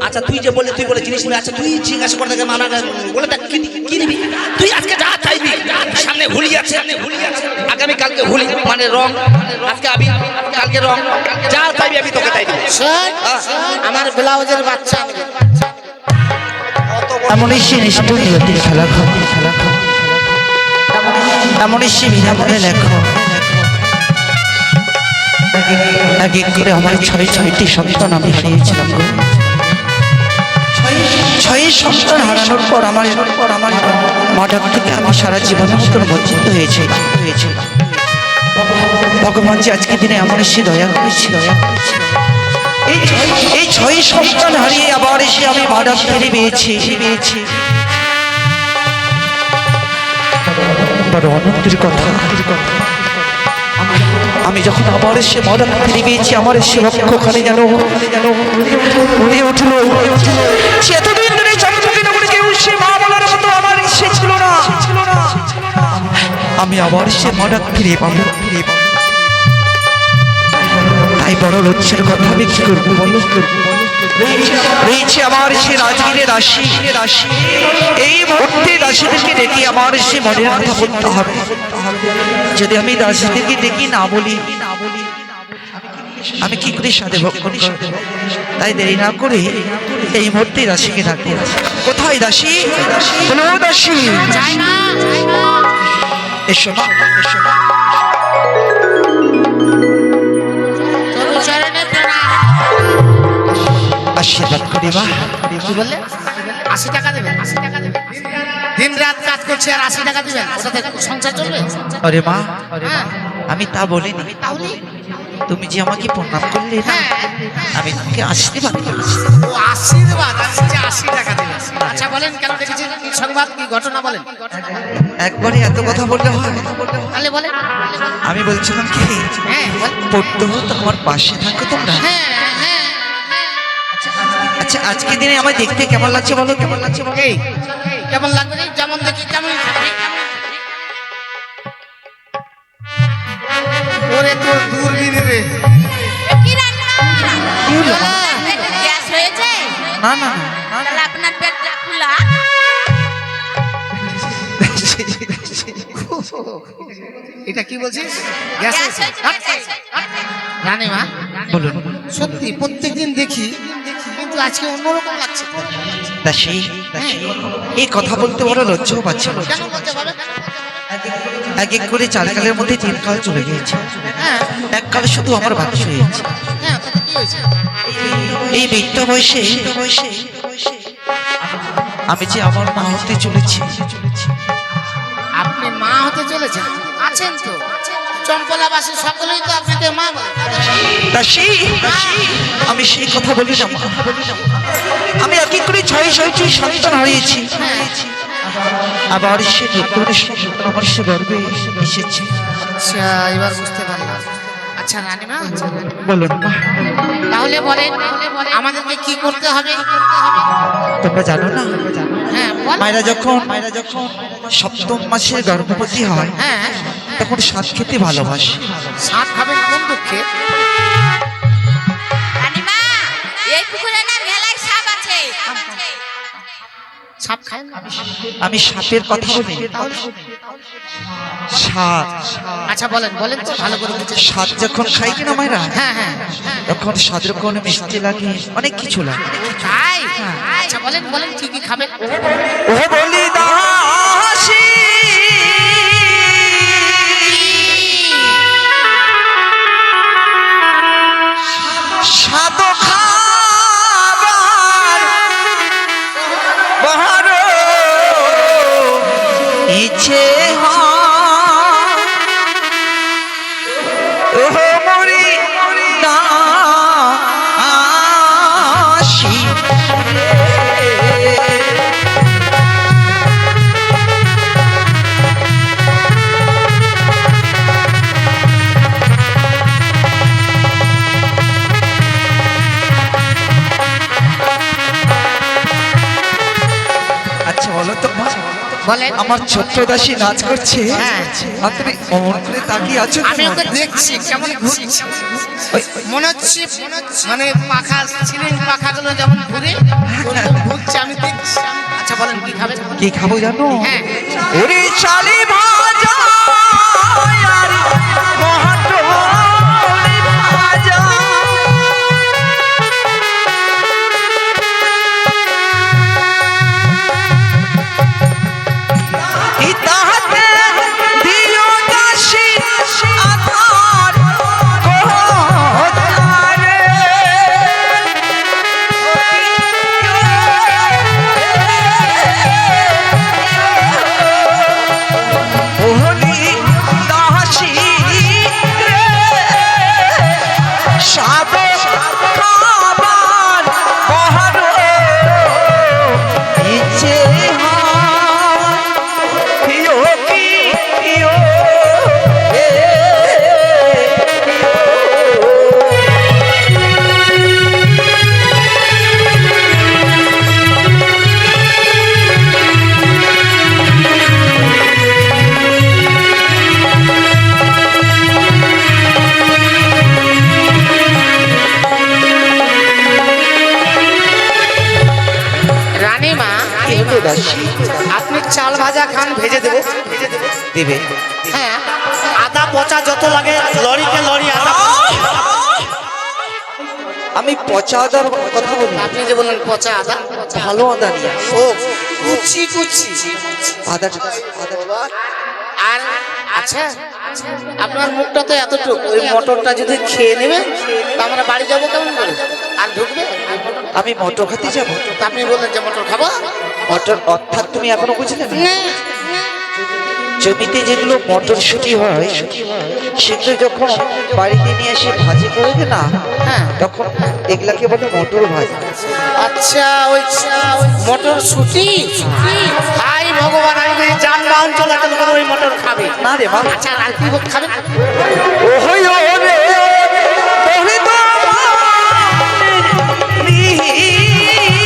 আচ্ছা তুই যে বললি তুই বলে জিনিস নিবি, আচ্ছা তুই জিজ্ঞাসা করে দেখে মানা বলে দেখ কি নিবি তুই আজকে যা চাইবি। সামনে হোলি আছে, আগামী কালকে হোলি মানে রং, আজকে আবি কালকে রং, যা চাইবি আমি তোকে তাই দিব। আমার ব্লাউজের বাচ্চা এমনই সে নিষ্ঠুর নিয়তির খেলা এমনই সে বিনামূল্যে লেখো এক এক করে আমার ছয়টি সন্তান আমি হারিয়েছিলাম গো। ছয় সন্তান হারানোর পর আমার মাঠের থেকে আমার সারা জীবনের মতন বঞ্চিত হয়েছে। ভগবান যে আজকে দিনে আমার সে দয়া করেছিল, এই ছয় সন্তান হারিয়ে আবার এসে আমি মাঠে ফিরে পেয়েছি। বড় আনন্দের কথা, আমি যখন আবার এসে মডার্ন ফিরে পেয়েছি আমার সে লক্ষ্যখানে যেন উড়ে উঠলো। সে এতদিন ধরে চন্দ্রকে নগরে কেউ সে মা বলার মতো আমার ইচ্ছে ছিল না। আমি আবার সে মডার্ন ফিরে পাবো। তাই বড় লজ্জার কথা আমি কি করবো বলো। রয়েছে আমার সে রাজগীরের রাশি, এই মুহূর্তে দাসীদেরকে ডেকে আমার সে মনের কথা বলতে হবে। যদি আমি দাসীদেরকে ডেকে না বলি আমি কি করে সাথে ভক্ষণ করবো। তাই দেরি না করে এই মুহূর্তে দাসীকে ডাকবো। কোথায় দাসী? বলো দাসী এসো মা, এসো মা। আশীর্বাদ করি মা। কি বললে? 80 টাকা দেবেন? দিন রাত কাজ করছে আর 80 টাকা দিবেন, ওটাতে সংসার চলবে? আরে মা আমি তা বলিনি, তুমি যে আমাকে প্রণাম করলে না আমি তোমাকে আশীর্বাদ করেছি। ও আশীর্বাদ, আজকে 80 টাকা দিবেন। আচ্ছা বলেন কেন দেখেছেন, কি সংবাদ, কি ঘটনা বলেন। একবারে এত কথা বললে হয়? তাহলে বলেন। আমি বলছিলাম কি পড়তে হতো তোমার পাশে থাকো তোমরা। আচ্ছা আজকে দিনে আমায় দেখতে কেমন লাগছে বলো, কেমন লাগছে বলো। এই কেমন লাগবে রে? যেমন দেখি তেমন। ওরে তোর দূরবীন রে। কি রান্না? কি হলো? গ্যাস হয়েছে? না না না তাহলে আপনার পেটটা খোলা। এটা কি বলছিস? গ্যাস হয়েছে? জানি মা, বলুন। সত্যি প্রত্যেকদিন দেখি, কিন্তু আজকে অন্যরকম লাগছে। দাসী এই কথা বলতে বড় লজ্জাও পাচ্ছে না। কেন বলতে পারবে? এক এক করে 4 কালের মধ্যে 3 কাল চলে গিয়েছে। এক কাল শুধু আমার বাকি হয়েছে। হ্যাঁ, তাতে কি হয়েছে? এই বৃদ্ধ বয়সে আমি যে আমার মা হতে চলেছি। আপনি মা হতে চলেছেন? আছেন তো, চম্পলাবাসী সকলেই তো আপনাকে মা বলে। দাসী আমি সেই কথা বলি না মা। আমি এক এক করে 6টি সন্তান হারিয়েছি। আবার সে নতুন সন্তান আমার সে গর্বে এসেছে। আচ্ছা এবার বুঝতে পারলাম। আচ্ছা রানীমা বলুন মা। তাহলে বলেন আমাদেরকে কি করতে হবে? তোমরা জানো না হ্যাঁ বল। মায়েরা যখন 7ম মাসে গর্ভবতী হয় হ্যাঁ, তখন সাত খেতে ভালোবাসে। সাপ খাবেন কোন দুঃখে? রানীমা, এই পুকুরে না মেলায় সাপ আছে। সাপ খায় না? আমি সাপের কথা বলি। সাত, আচ্ছা বলেন তো ভালো করে বুঝে। সাত যখন খাই কিনা মায়েরা হ্যাঁ হ্যাঁ, তখন সাদের কোনো মিষ্টি লাগে, অনেক কিছু লাগে। তাই? আচ্ছা বলেন কি কি খাবেন? ও বলি দাসী সাদ খাবার বহার ইচ্ছে ও মরি দাসী। আচ্ছা বলো তো মা, বলেন। আমার ছোট্ট দাসী নাচ করছে, হ্যাঁ। আর তুমি অমন করে তাকিয়ে আছো। আমি ওকে দেখছি কেমন ঘুরছে, মনে হচ্ছে মানে পাখা সিলিং পাখাগুলো যেমন ঘুরে বলেন কি খাবেন? কি খাবো জানো? হ্যাঁ। ওরে চালি ভাজা আর মহাটোল ভাজা। ইতাহাতে দিও দাসী আধার কোথারে। ওহলি দাসী রে সাদো খাবার বহার ইচ্ছে হয় ইয়ো কি ইয়ো এ রানীমা এলো দাসী আপনি চাল ভাজা খান, ভেজে দেবো। দেবে। হ্যাঁ, আদা পচা যত লাগে লরিকে লরি আদা। আমি পচা আদার কথা বলি, আপনি যে বললেন পচা আদা, ভালো আদা নিয়ে আসো। ও কুচি কুচি আদা আর আচ্ছা, আপনার মুখটা তো এতটুকু, ওই মটরটা যদি খেয়ে নেবেন তা আমরা বাড়ি যাবো কেমন করে? আর ঢুকবে? আমি মটর খেতে যাবো। তা আপনি বললেন যে মটর খাবো। মটর অর্থাৎ তুমি এখনো বুঝলে না? জমিতে যেগুলো মটরশুঁটি হয় সেগুলো যখন বাড়িতে নিয়ে এসে ভাজি করবে না, হ্যাঁ, তখন এগুলাকে বলে মটর ভাজি। আচ্ছা, ওই মটর শুটি। হাই ভগবান, আমি যদি যানবাহন চলাচল করে ওই মটর খাবে না রে মা। আচ্ছা, আর কি খাবে? ওহই ওরে তোরে তো মিহিদানা।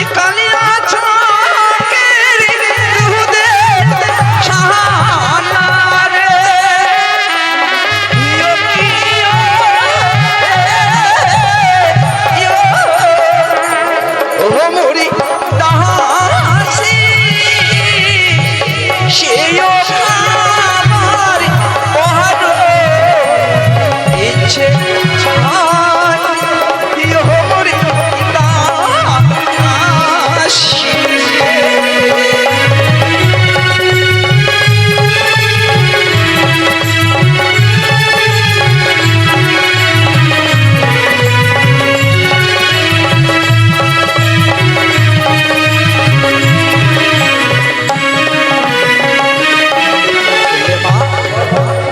এ কালিয়া চকের দুধে ছানা রে। ইয়ো কিয়ো ইয়ো ও মোরি দাসী সেও খাবার বহার ইচ্ছে চায়। ইয়ো মোরি দাসী।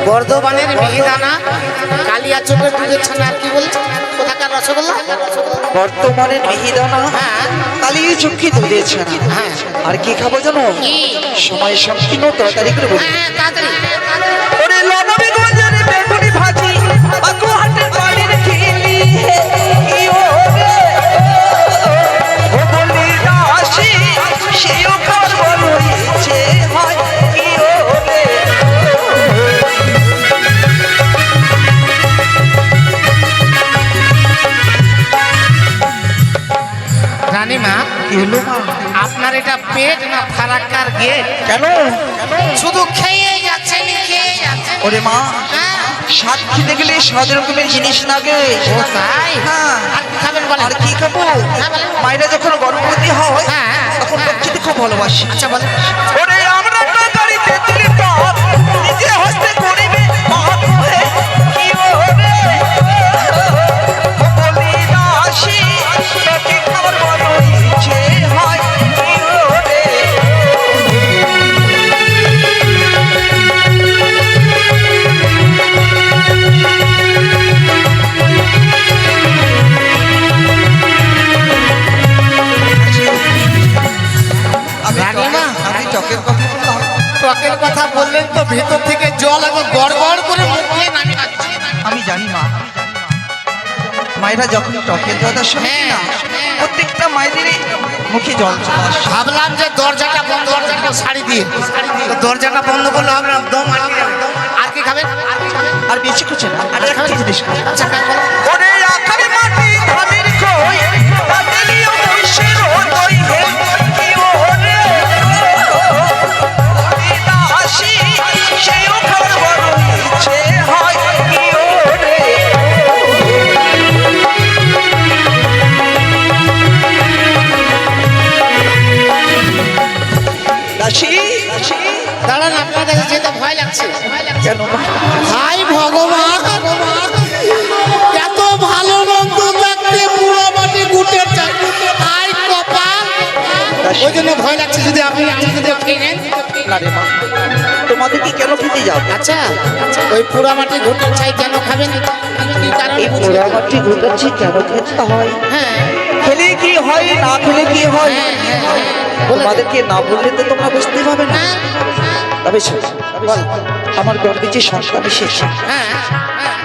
বর্ধমানের মিহিদানা, কালিয়া চোখের দুধের ছানা, আর কি বলছে? কোথাকার রসগোল্লা? বর্তমানের মিহিদানা, হ্যাঁ। কালিয়ে চক্ষি দুধেছে না। হ্যাঁ। আর কি খাবো জানো? কি? সময় সংকীর্ণ, তাড়াতাড়ি করে বলি। হ্যাঁ, তাড়াতাড়ি। ওরে লনবি গঞ্জের বেগুনি ভাজি আকু হাতে পানির খিলি ইয়ো রে ও বলি দাসী সেও খাবার বলো ইচ্ছে হয় ইয়ো রে। রানীমা, কি হলো মা? আপনার এটা পেট না ফারাক্কার গেট? কেন? শুধু খেয়ে যাচ্ছেন, খেয়ে যাচ্ছেন। ওরে মা, হ্যাঁ। স্বাদ খেতে গেলে সব রকমের জিনিস লাগে। ও তাই? হ্যাঁ। আর কি খাবেন বলেন? আর কি খাবো? হ্যাঁ, বলেন। মায়েরা যখন গর্ভবতী হয় হ্যাঁ, তখন হ্যাঁ। লোক খেতে খুব ভালোবাসি। আচ্ছা, বলেন। ওরে আমরা তো গাড়িতে তুলি টপ নিজে হস্তে করিবে মহাত হয়ে কি হবে ও বলি দাসী তোকে খাবার বড় ইচ্ছে হয় কি হবে। টকের কথা বললাম। টকের কথা বললেন তো ভেতর থেকে জল এবং গড়গড় করে মুখ দিয়ে নামে আসছে। আমি জানি মা, মায়েরা যখন টকের কথা শুনে না, প্রত্যেকটা মায়েদেরই মুখে জল চলে আসে। ভাবলাম যে দরজাটা বন্ধ, দরজাটা শাড়ি দিয়ে, তো দরজাটা বন্ধ করলে হবে না, দম আটকে যাবে। আর কি খাবেন? আর বেশি কিছু না আর একটা জিনিস খাও। আচ্ছা খাই বলো। ওরে আকার মাটি ধানের কই কাটেলিও মহিষের দই হে কি ওরে ওরে দাসী সেও খাওয়ার বড় ইচ্ছে হয় কি ওরে দাসী দাঁড়ান, আপনার কাছে যেতে ভয় লাগছে। কেন মা? হাই ভগবান, এত ভালো বন্ধু থাকতে পুরো মাটি গুটে চাই। হাই কপাল, ওই জন্য ভয় লাগছে। যদি আপনি যদি খেয়ে নেন। না রে মা, তোমাদেরকে কেন খেতে যাও? আচ্ছা, ওই পুরো মাটি গুটে চাই কেন খাবেন? কি কারণ? এই পোড়ামাটি ঘুটাচ্ছি কেন খেতে হয়? হ্যাঁ খেলে কি হয় না খেলে কি হয় হ্যাঁ, হ্যাঁ, হ্যাঁ। বলে তোমাদেরকে না বললে তো তোমরা বুঝতে পারবে না। হ্যাঁ, তবে শোন, বল, আমার গর্বে যে সন্তান এসেছে, হ্যাঁ, হ্যাঁ।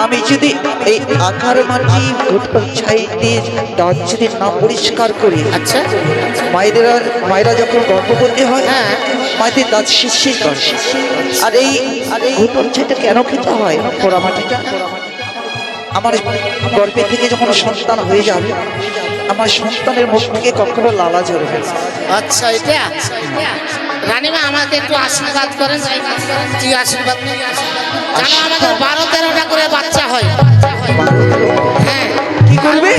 আমি যদি এই আকার মাটি ঘুটপাট ছাইতে দাঁত যদি না পরিষ্কার করি, আচ্ছা, মায়েরা যখন গর্ভবতী হয় হ্যাঁ। মায়েদের দাঁত শিরশির করে। আর এই ঘুটপাট ছাইটা কেন খেতে হয়? পোড়া মাটিটা আমার গর্ভে থেকে যখন সন্তান হয়ে যাবে, আমার সন্তানের মুখ থেকে কখনো লালা ঝরবে না। আচ্ছা, এটা রানীমা আমাকে একটু আশীর্বাদ করেন। কি আশীর্বাদ? জানো আমাদের 12-13টা করে বাচ্চা হয়। হ্যাঁ, কি করবে?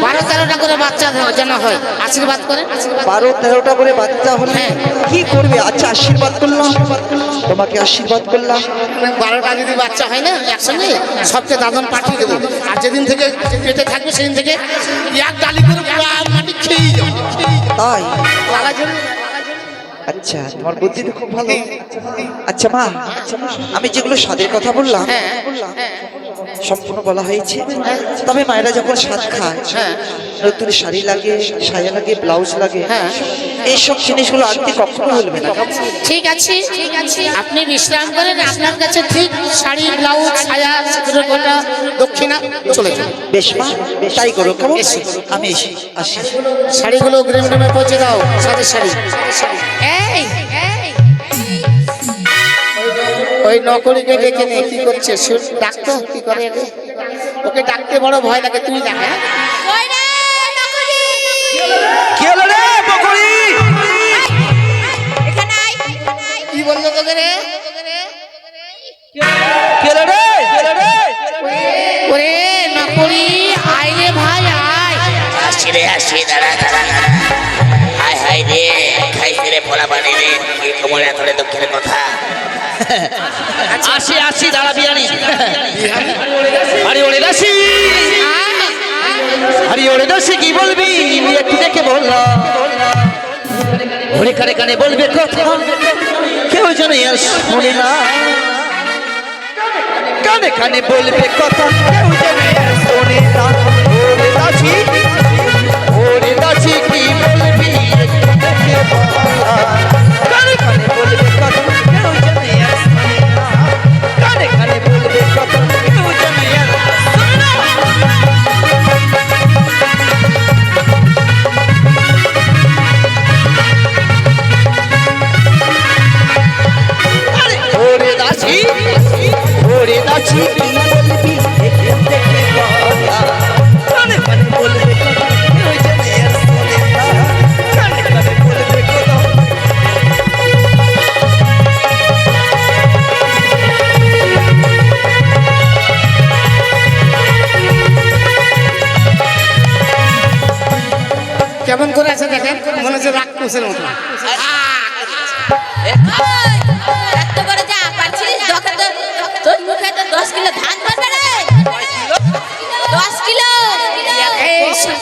12-13টা করে বাচ্চা যেন হয়। আশীর্বাদ করেন। 12-13টা করে বাচ্চা হলে হ্যাঁ। কি করবে? আচ্ছা, আশীর্বাদ করলাম, তোমাকে আশীর্বাদ করলাম। 12টা যদি বাচ্চা হয় না একসঙ্গে, সবকে দাদন পাঠিয়ে দেবো। আর যেদিন থেকে পেটে থাকবে সেদিন থেকে এক ডালি করে পুরো মাটি খেয়ে যাবে। তাই? লালা ঝরবে। আচ্ছা, তোমার বুদ্ধি তো খুব ভালো। আচ্ছা মা, আমি যেগুলো স্বাদের কথা বললাম হ্যাঁ, হ্যাঁ, সম্পূর্ণ বলা হয়েছে। তবে মায়েরা যখন স্বাদ খায়, হ্যাঁ। নতুন শাড়ি লাগে, সায়া লাগে, ব্লাউজ লাগে, হ্যাঁ। এইসব জিনিসগুলো আনতে কখনো ভুলবে না। ঠিক আছে, ঠিক আছে, আপনি বিশ্রাম করেন। আপনার কাছে ঠিক শাড়ি, ব্লাউজ, ছায়া, গোটা দক্ষিণা চলে যাবে। বেশ মা, তাই করো। কেমন? এসো। আমি আসি। শাড়িগুলো গ্রিম রুমে পৌঁছে দাও। সাদের শাড়ি। এই, ওই নকরিকে ডেকে নে। কি করছে? ডাকতো কি করে? ওকে ডাকতে বড় ভয় লাগে। তুমি ডাক। হ্যাঁ, কই রে নকরি? কি হলো রে বকরি? এখানে আয়। কি বললো তোকে রে? কি হলো রে? ওরে নকরি, আয় রে ভাই, আয়। আসি রে আসি, দাঁড়া দাঁড়া দাঁড়া। হাই হাই রে, খাইছে রে পোলা পানি রে, কি তোমার এতরে দুঃখের কথা। আসি দাঁড়া বিয়ানি। আরে ওরে দাসী, আরে ওরে দাসী কি বলবি? একটু দেখে বললাম। ওরে কানে কানে বলবে কথা, কেউ যেন আর শুনে না। কানে কানে বলবে কথা, কেউ যেন আর শুনে না। ওরে দাসী কি বলবি? একটু দেখে বললাম। কানে কানে বলবে কথা, কেউ যেন আর শুনে না। কানে কানে বলবে কথা, কেউ যেন আর শুনে না। ওরে দাসী কি বলবি? একটু দেখে বলা। কানে কানে বলবে কথা, কেউ যেন আর শুনে না। কানে কানে বলবে কথা। কেমন করে আছে দেখেন, মনে হচ্ছে রাগ করছে মতো। এত করে যা পারছিস যখন তোর মুখে তো 10 কিলো ধান ধরবে রে। 10 কিলো। এই শোন,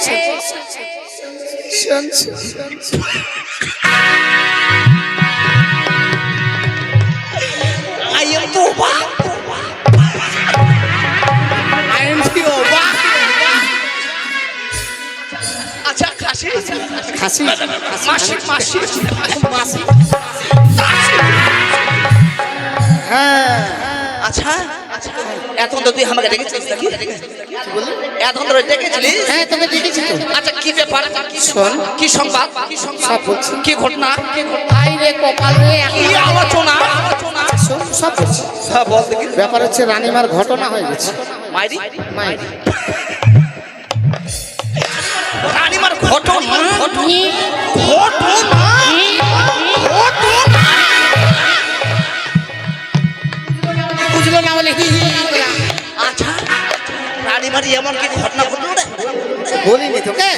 আচ্ছা খাসি খাসি মাসি হ্যাঁ। আচ্ছা এখন তো তুই আমাকে ডেকেছিস নাকি? এখন তো ডেকেছিলিস? হ্যাঁ, তোকে দেখেছি তো। আচ্ছা কি ব্যাপার? শোন। কি সংবাদ? সব বলছি। কি ঘটনা? হাই রে কপাল রে, কি আলোচনা? শোন, সব বলছি। হ্যাঁ বল দেখি ব্যাপার হচ্ছে রানীমার ঘটনা হয়ে গেছে। মাইরি মায়ের রানীমার ঘটনা বুঝলো না বলে হি হি বলা। আচ্ছা রানীমার এমন কি ঘটনা ঘটলো রে বলিনি তোকে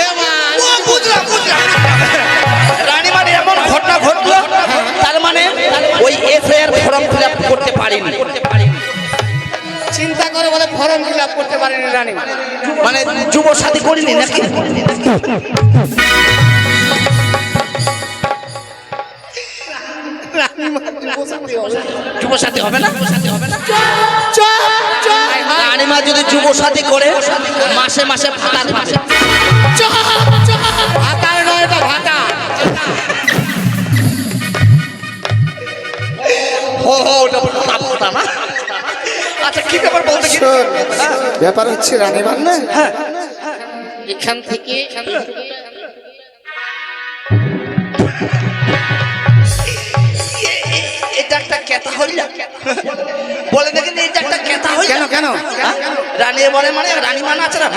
এ মা, ও বুঝলাম রানীমার এমন ঘটনা ঘটলো তার মানে ওই এফআইআর ফর্ম ফিল আপ করতে পারিনি চিন্তা করে বলে ফর্ম ফিল আপ করতে পারেনি রানীমা। মানে যুব সাথী করিনি নাকি যুব সাথী হবে না রানীমা যদি যুব সাথী করে মাসে মাসে ভাতার পাবে ভাতার নয়, এটা ভাতা। ওটা ভাতা না আচ্ছা কি ব্যাপার বলতে কি শোন, ব্যাপার হচ্ছে রানীমার না এখান থেকে এটা একটা কেতা হইলা বলে দেখেন এটা একটা কেতা হইলা কেন কেন হ্যাঁ? রানী বলে মানে রানী মানে আছে না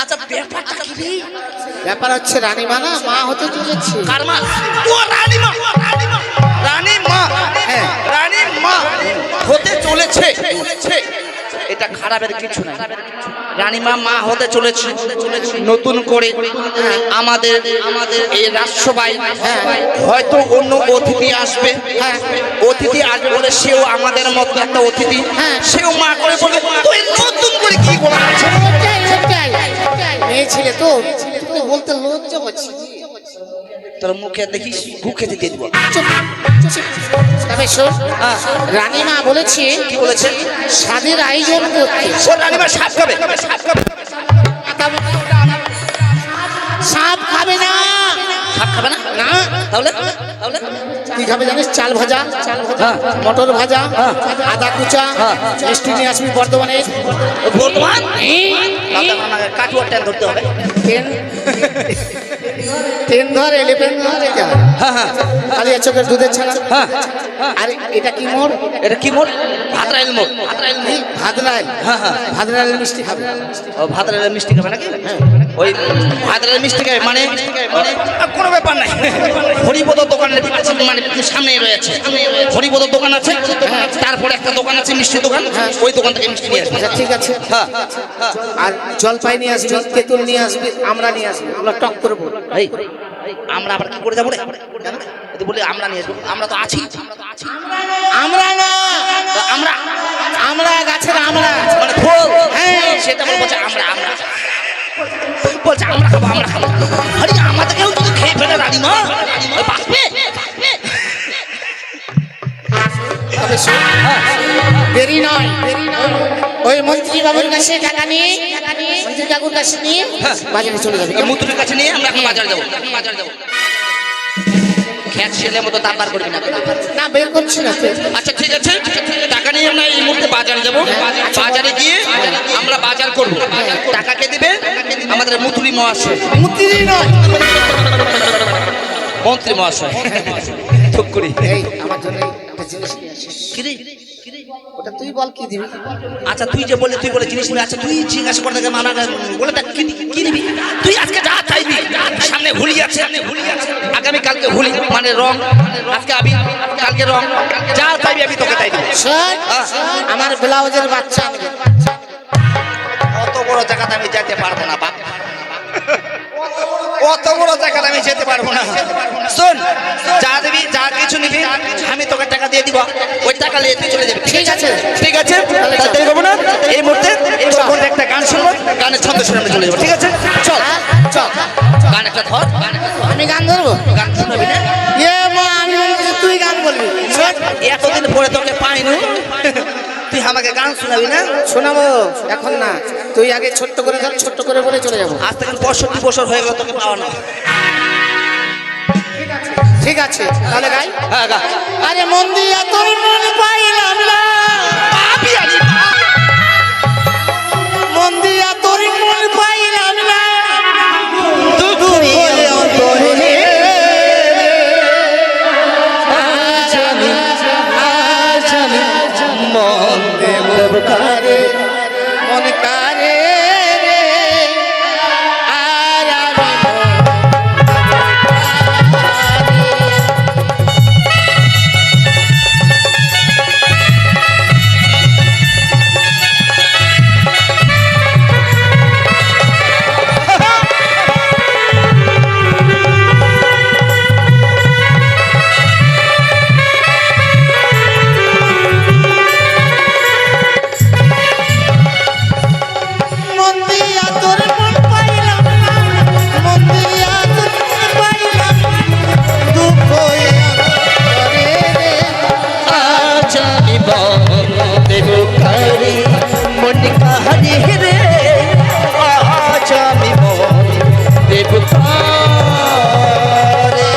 আচ্ছা ব্যাপারটা কি রে? ব্যাপার হচ্ছে রানীমা না মা হতে চলেছে। কার মা ও রানী মা রানী মা হ্যাঁ। রানী মা হতে চলেছে এটা খারাপের কিছু নাই রানীমা মা হতে চলেছে নতুন করে আমাদের এই রাজসভায় হয়তো অন্য অতিথি আসবে অতিথি আসবে বলে সেও আমাদের মতো একটা অতিথি সেও মা করে বলবে তুই নতুন করে কি করা আছে মেয়ে ছেলে তো তুই বলতে লজ্জা পাচ্ছি। তোর মুখে দেখিস মুখে দিয়ে দিব তবে শোন, হ্যাঁ। রানীমা বলেছে কি বলেছে স্বাদের আয়োজন করতে। ও রানীমা সাপ খাবে সাপ খাবে না, সাপ খাবে না না তাহলে কি খাবে জানিস? চাল ভাজা, মটর ভাজা, আদা কুচা, মিষ্টি নিয়ে আসবি বর্ধমানে। বর্তমান কাটুয়ার ট্যান ধরতে হবে ট্রেন ধর, এলিফেন্ট ধর, এটা হ্যাঁ কালিয়া চোখের দুধের ছানা। হ্যাঁ আর এটা কি মোড়? এটা কি মোড় ভাদ্রাইল মোড় ভাদরাইল। হ্যাঁ হ্যাঁ ভাদরাইলের মিষ্টি খাবে। ও ভাদ্রাইলের মিষ্টি খাবে নাকি ওই ভাদ্রাইলের মিষ্টি খাবে মানে কোনো ব্যাপার নাই হরিপদ দোকানের মানে সামনেই রয়েছে হরিপদ দোকান আছে তারপরে একটা দোকান আছে মিষ্টি দোকান ওই দোকান থেকে মিষ্টি নিয়ে আসবে আচ্ছা ঠিক আছে। হ্যাঁ আর জলপাই নিয়ে আসবি, তেঁতুল নিয়ে আসবি, আমরা নিয়ে আসবি, আমরা টক করবো। এই আমরা আবার কি করে যাবো রে জানো? যদি বলি আমরা নিয়ে আসবো আমরা তো আছি আমরা না, আমরা আমরা গাছের আমরা। মানে ফল হ্যাঁ। সেটা বলছে আমরা বলছে আমরা খাবো আরে আমাদেরকেও যদি খেয়ে ফেলে রানীমা ওই বাঁচবে তবে শোন, দেরি নয়, ওই মন্ত্রী বাবুর কাছে টাকা নিয়ে, মন্ত্রী কাকুর কাছে নিয়ে বাজারে চলে যাবে। ওই মুতুরের কাছে নিয়ে আমরা এখন বাজার যাবো খ্যাত ছেলে মতো দাম বার করবি না না বের করছি না তো। আচ্ছা ঠিক আছে টাকা নিয়ে আমরা এই মুহূর্তে বাজারে যাবো বাজারে গিয়ে আমরা বাজার করব টাকা কে দিবে আমাদের মুতুরি মহাশয় মন্ত্রী নয়, মন্ত্রী মহাশয় ঠিক করি এই আমার জন্য একটা জিনিস নিয়ে আসিস। কিরে ওটা তুই বল কি দিবি। আচ্ছা তুই যে বললি তুই বলে জিনিস নিয়ে আচ্ছা তুই জিজ্ঞাসা করে দেখে মানা বলে তা কি নিবি তুই আজকে যা চাইবি সামনে হোলি আছে আগামী কালকে হোলি মানে রং আজকে আবির কালকে রং যা চাইবি আমি তোকে তাই দিব শোন, আমার ব্লাউজের বাচ্চা আনবে। অত বড় জায়গাতে আমি যেতে পারবো না বাপ অত বড় জায়গাতে আমি যেতে পারবো না শোন যা দিবি যা কিছু নিবি আমি তোকে টাকা দিয়ে দিব ওই টাকা নিয়ে তুই চলে যাবি ঠিক আছে। ঠিক আছে তাড়াতাড়ি করবো না এই মুহূর্তে তখন একটা গান শুনবো গানের ছন্দ শুনে আমরা চলে যাবো ঠিক আছে চল চল, গান একটা ধর আমি গান ধরবো। গান শুনবি না এ মা, আমি বলছি তুই গান বলবি। শোন, এতদিন পরে তোকে পাইনি তুই আমাকে গান শোনাবি না শোনাবো এখন না, তুই আগে ছোট্ট করে ধর, ছোট্ট করে বলে চলে যাবো। আজ থেকে 65 বছর হয়ে গেল তোকে পাওয়া না ঠিক আছে তাহলে গাই। হ্যাঁ গা আরে মন দিয়া তোর মন পাইলাম না, পাবি আনি মন দিয়া তোর মন পাইলাম না, দুপুরে অন্তরে কারে মন কারে রে আর আমি মন দিয়া তোর মন পাইলাম না, মন দিয়া তোর মন পাইলাম না, দুঃখ এ অন্তরে রে আজ আমি দেব কারে মন কাহারে রে আজ আমি দেব কারে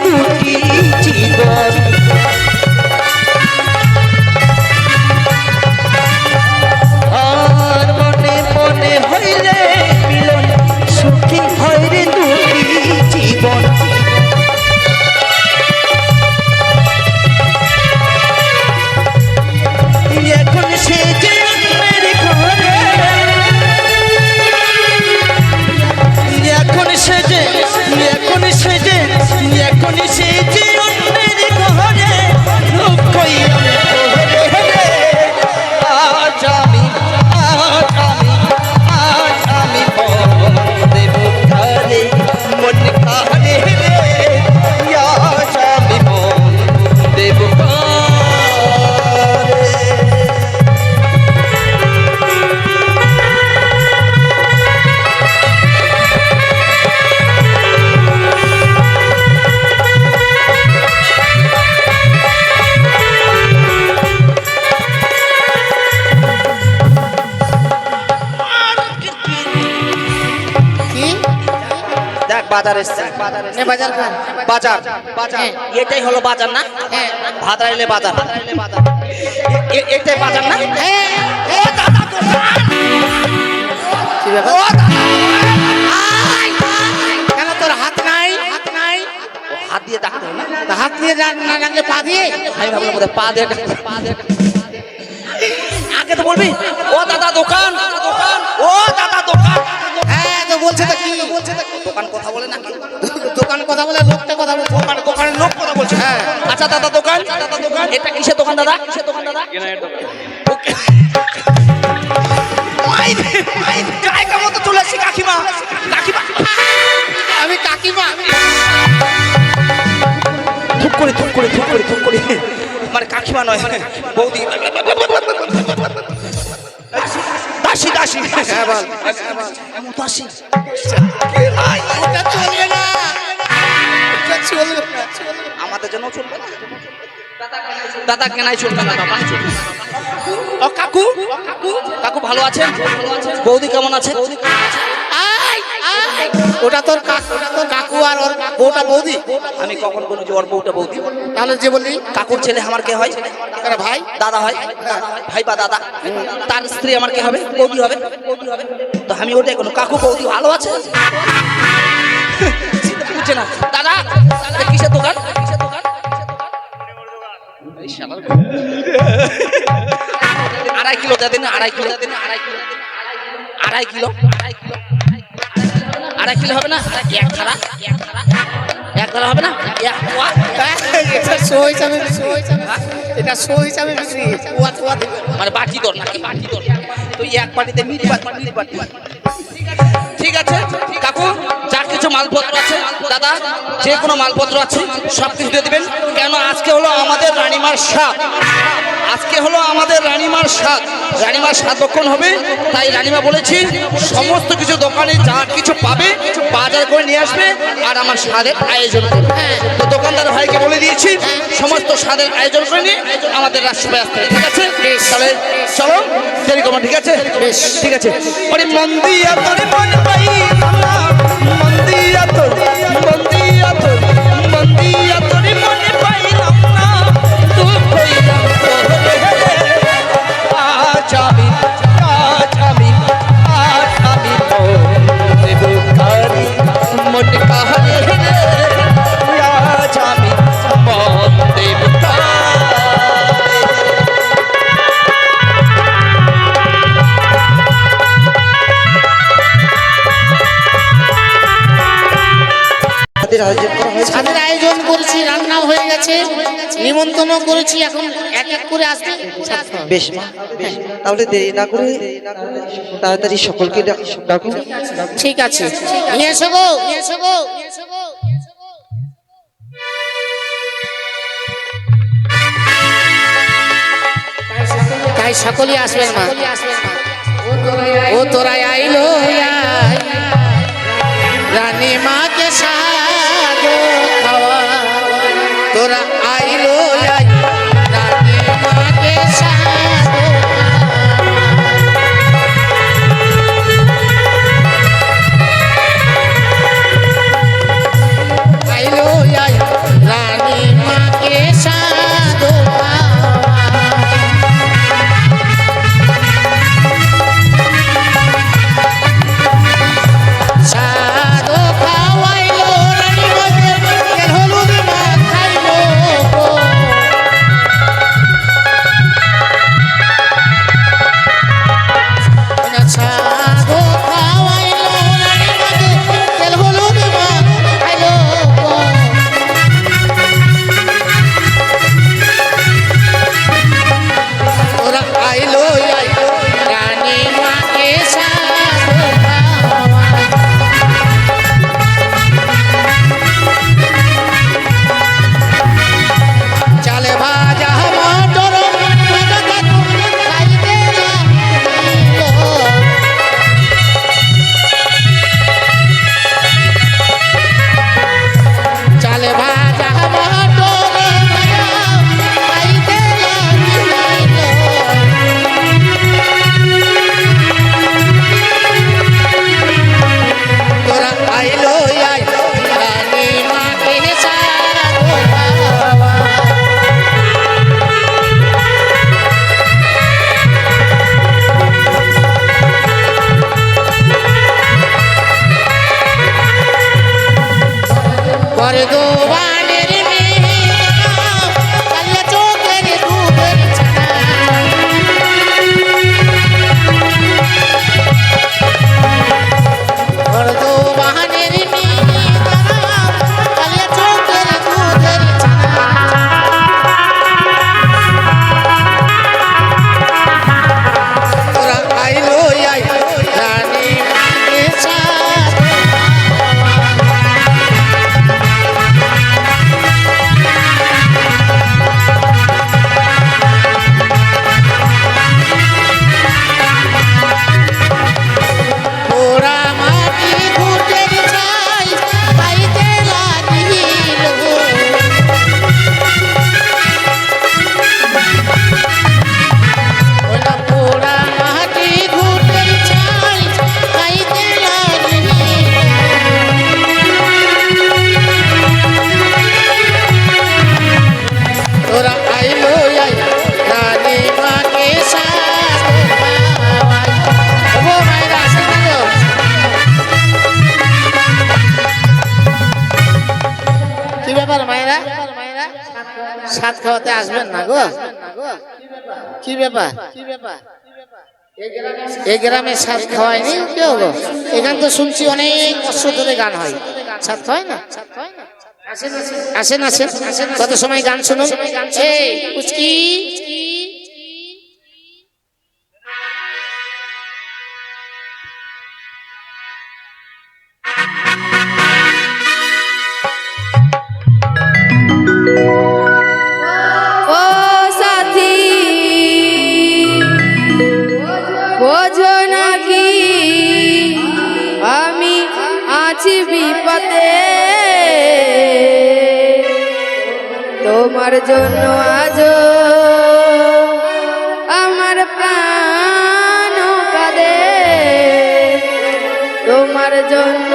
দুটি জীবন আর মনে মনে হইলে মিলন সুখী হয় রে দুটি জীবন এখন সে যে অন্যের ঘরে এখন সে যে অন্যের ঘরে দুঃখই আমি ঘরে আজ আমি দেব কারে মন কারে রে আজ আমি দেব কারে কি দেখ বাজার এসছে নে বাজার কর বাজার হ্যাঁ। এটাই হলো বাজার না হ্যাঁ ভাদা এলে বাজার এটাই বাজার না হ্যাঁ ও দাদা কি ব্যাপার কেন তোর হাত নাই হাত দিয়ে ডাকতে হবে না তা হাত দিয়ে না লাগলে পা দিয়ে আমি ভাবলাম বোধহয় পা দিয়ে আগে তো বলবি ও দাদা দোকান ও দাদা দোকান হ্যাঁ তো বলছে তো কি দোকান কথা বলে না দোকান কথা বলে লোকটা কথা বলছে দোকানের লোক কথা বলছে হ্যাঁ। আচ্ছা দাদা দোকান এটা কিসের দোকান দাদা জায়গা মতো চলে আসছি কাকিমা আমি কাকিমা থুক করে মানে কাকিমা নয় বৌদি দাসী হ্যাঁ বল দাসী ওটা চলবে না ওটা চলবে না আমাদের জন্য চলবে না দাদা কেনাই চলবে না দাদা ও কাকু ভালো আছেন বৌদি কেমন আছে ওটা তোর কাকু আর ওর বউটা বৌদি আমি কখন বলি যে ওর বউটা বৌদি তাহলে যে বললি কাকুর ছেলে আমার কে হয় আরে ভাই দাদা হয় ভাই বা দাদা তার স্ত্রী আমার কে হবে বৌদি হবে তো আমি ওটাই কোনো কাকু বৌদি ভালো আছে বুঝছে না দাদা কিসের দোকান আড়াই কিলো দেন আড়াই কিলো হবে না এক ধারা হবে না এক পোয়া এটা শো হিসাবে বিক্রি ওয়া দিবে মানে বাটি দর নাকি বাটি দর তো এক বাটিতে মিট বাটি ঠিক আছে কাকু যা কিছু মালপত্র আছে দাদা যে কোনো মালপত্র আছে সব কিছু দিয়ে দেবেন কেন আজকে হলো আমাদের রানীমার স্বাদ রানীমার স্বাদ ভক্ষণ হবে তাই রানীমা বলেছি সমস্ত কিছু দোকানে যা কিছু পাবে বাজার করে নিয়ে আসবে আর আমার স্বাদের আয়োজন করবে তো দোকানদার ভাইকে বলে দিয়েছি সমস্ত স্বাদের আয়োজন করে নিয়ে আমাদের রাজসভায় আসতে হবে, ঠিক আছে তাহলে চলো দেরি করবো ঠিক আছে ঠিক আছে ওরে মন্দিয়া তোরে মন পাইলাম না মন্দিয়া তোরে মন পাইলাম না ছাদের আয়োজন করা হয়েছে। ছাদের আয়োজন করেছি, রান্নাও হয়ে গেছে, নিমন্ত্রণও করেছি, এখন এক এক করে আসবে ছাদ খাওয়া। বেশ মা, বেশ। তাহলে দেরি না করে তাড়াতাড়ি সকলকে ডাকো। ঠিক আছে, নিয়ে এসো গো, নিয়ে এসো গো। তাই সকলেই আসবেন মা। ও তোরা আইলো রানী মাকে সাজো খাওয়া, তোরা আইলো রানী মাকে সাজো আইলো রানী মাকে সাজো সাধু খাওয়াইলো রানী মাকে তেল হলুদ মাখাইলো সাধু খাওয়াইলো রানী মাকে তেল হলুদ মাখাইলো ওরা আইলো রানী মাকে সাধু খাওয়াই চালে ভাজা মটর খাইতে লাগিল চালে ভাজা মটর খাইতে লাগিল তোরা আইলো রানী মাকে সাধু খাওয়া বরদোয়ানের মেয়ে কালিয়া চোখের দুধের ছানা বরদোয়ানের মেয়ে কালিয়া চোখের দুধের ছানা তোরা আইলো রানী মাকে সাধু পোড়া মাটি ঘুটের ছাই খাইতে লাগিল ওলা পোড়া মাটি ঘুটের ছাই খাইতে লাগিল তোরা আইলো রানী মাকে সাধু খাওয়াই ও মায়েরা আসেন না গো। কি ব্যাপার মায়েরা, সাত খাওয়াতে আসবেন না গো? কি ব্যাপার, এই গ্রামে সাত খাওয়ায়নি কেউ গো? এখানে তো শুনছি অনেক বছর ধরে গান হয়, সাত খাওয়ায় না? আসেন আসেন, কত সময় গান শুনুন। এই পুচকি ও সাথী বোঝো নাকি আমি আছি বিপদে, তোমার জন্য আজ আমার প্রাণ কাঁদে, তোমার জন্য